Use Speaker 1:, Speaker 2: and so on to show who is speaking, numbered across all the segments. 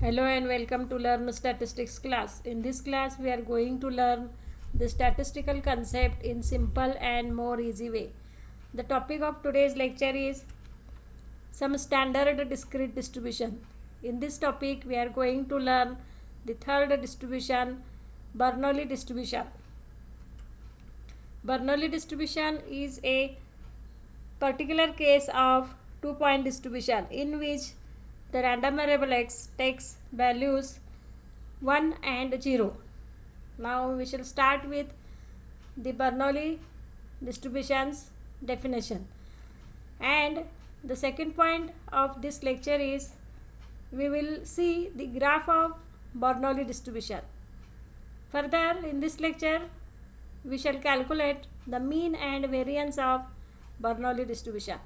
Speaker 1: Hello and welcome to Learn Statistics class. In this class we are going to learn the statistical concept in simple and more easy way. The topic of today's lecture is some standard discrete distribution. In this topic we are going to learn the third distribution, Bernoulli distribution. Bernoulli distribution is a particular case of two-point distribution in which the random variable x takes values 1 and 0. Now we shall start with the Bernoulli distribution's definition. And the second point of this lecture is we will see the graph of Bernoulli distribution. Further, in this lecture we shall calculate the mean and variance of Bernoulli distribution.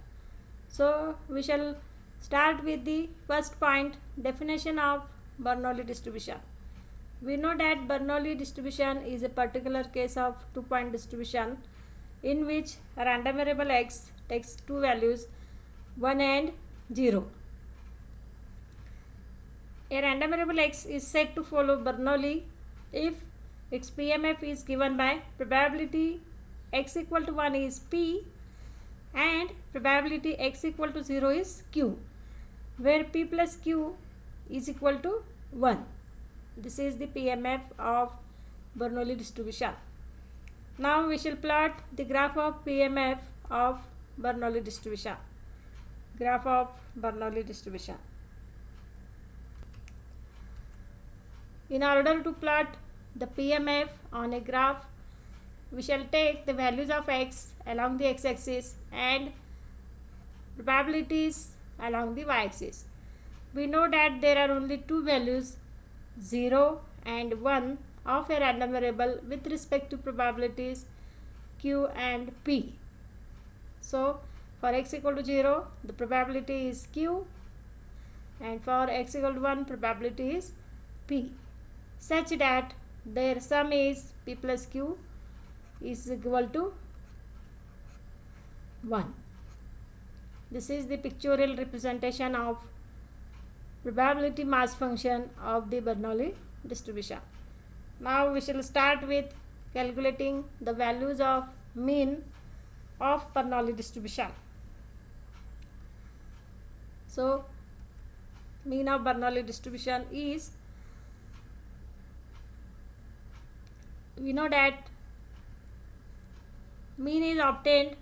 Speaker 1: So we shall start with the first point, definition of Bernoulli distribution. We know that Bernoulli distribution is a particular case of two-point distribution in which a random variable x takes two values 1 and 0. A random variable x is said to follow Bernoulli if its PMF is given by probability x equal to 1 is P and probability x equal to 0 is Q, where P plus Q is equal to 1. This is the PMF of Bernoulli distribution. Now we shall plot the graph of PMF of Bernoulli distribution. Graph of Bernoulli distribution. In order to plot the PMF on a graph, we shall take the values of x along the x-axis and probabilities along the y-axis. We know that there are only two values 0 and 1 of a random variable with respect to probabilities q and p. So for x equal to 0 the probability is q and for x equal to 1 probability is p, such that their sum is p plus q is equal to 1. This is the pictorial representation of probability mass function of the Bernoulli distribution. Now we shall start with calculating the values of mean of Bernoulli distribution. So mean of Bernoulli distribution is, we know that mean is obtained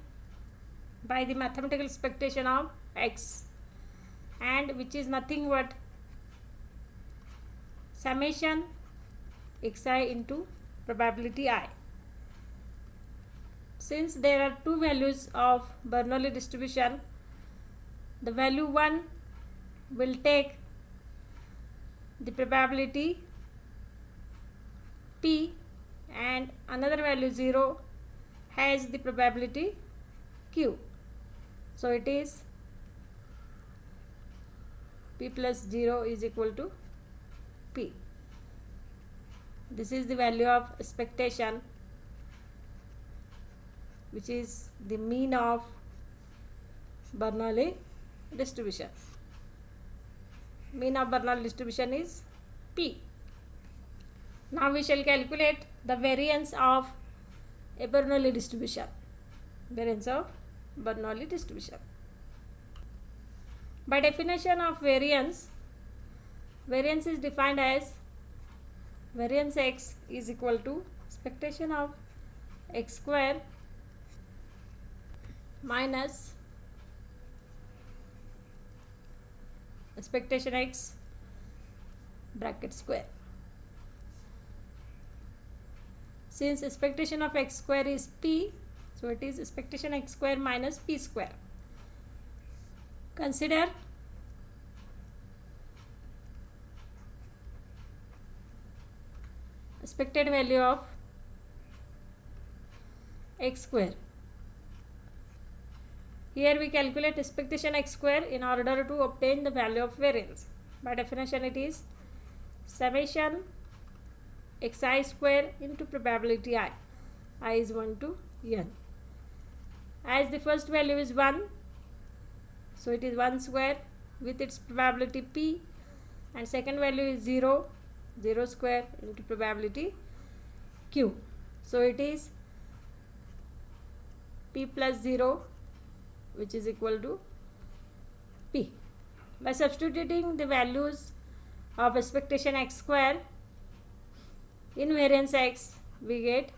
Speaker 1: by the mathematical expectation of x, and which is nothing but summation xi into probability I. Since there are two values of Bernoulli distribution, the value 1 will take the probability p and another value 0 has the probability q. So it is p plus 0 is equal to p. This is the value of expectation, which is the mean of Bernoulli distribution. Mean of Bernoulli distribution is p. Now we shall calculate the variance of a Bernoulli distribution. Variance of Bernoulli distribution. By definition of variance, variance is defined as variance x is equal to expectation of x square minus expectation x bracket square. Since expectation of x square is p, so it is expectation x square minus p square. Consider expected value of x square. Here we calculate expectation x square in order to obtain the value of variance. By definition it is summation xi square into probability I. I is 1 to n. As the first value is 1, so it is 1 square with its probability p and second value is 0 square into probability q. So it is p plus 0, which is equal to p. By substituting the values of expectation x square in variance x, we get,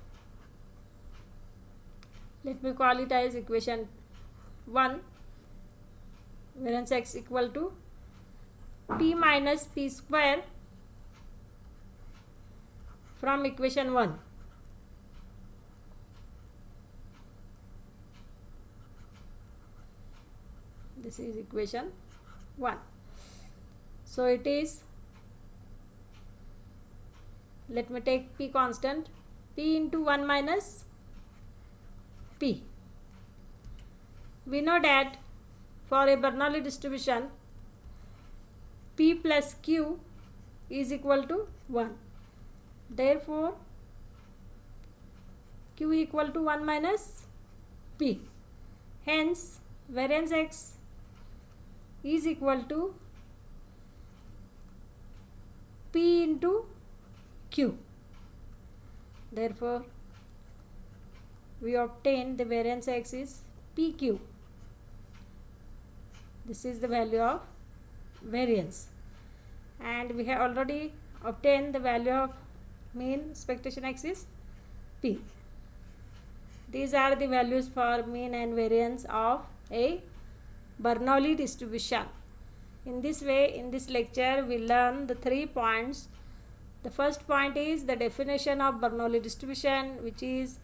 Speaker 1: let me call it as equation 1, variance x equal to p minus p square from equation 1. This is equation 1. So it is, let me take p constant, p into 1 minus p. We know that for a Bernoulli distribution, p plus q is equal to 1. Therefore, q equal to 1 minus p. Hence, variance x is equal to p into q. Therefore, we obtain the variance x is pq. This is the value of variance, and we have already obtained the value of mean expectation x is p. These are the values for mean and variance of a Bernoulli distribution. In this way, in this lecture, we learn the 3 points. The first point is the definition of Bernoulli distribution, which is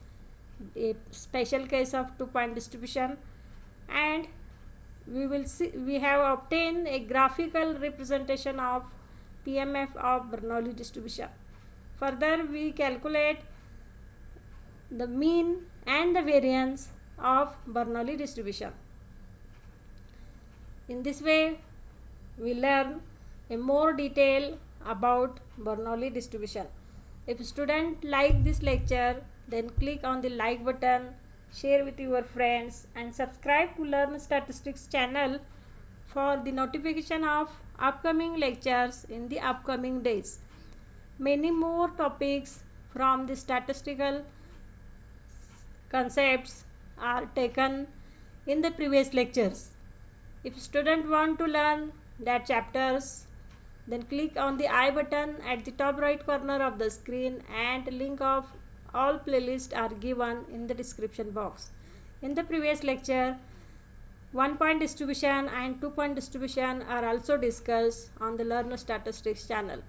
Speaker 1: a special case of 2-point distribution, and we will see, we have obtained a graphical representation of PMF of Bernoulli distribution. Further, we calculate the mean and the variance of Bernoulli distribution. In this way, we learn a more detail about Bernoulli distribution. If student like this lecture, then click on the like button, share with your friends, and subscribe to Learn Statistics channel for the notification of upcoming lectures in the upcoming days. Many more topics from the statistical concepts are taken in the previous lectures. If student want to learn that chapters, then click on the I button at the top right corner of the screen, and link of all playlists are given in the description box. In the previous lecture, 1-point distribution and 2-point distribution are also discussed on the Learn Statistics channel.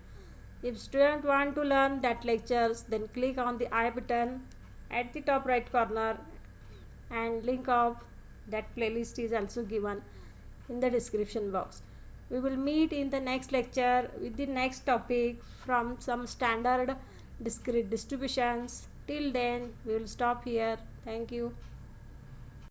Speaker 1: If student want to learn that lectures, then click on the I button at the top right corner, and link of that playlist is also given in the description box. We will meet in the next lecture with the next topic from some standard discrete distributions. Till then, we will stop here. Thank you.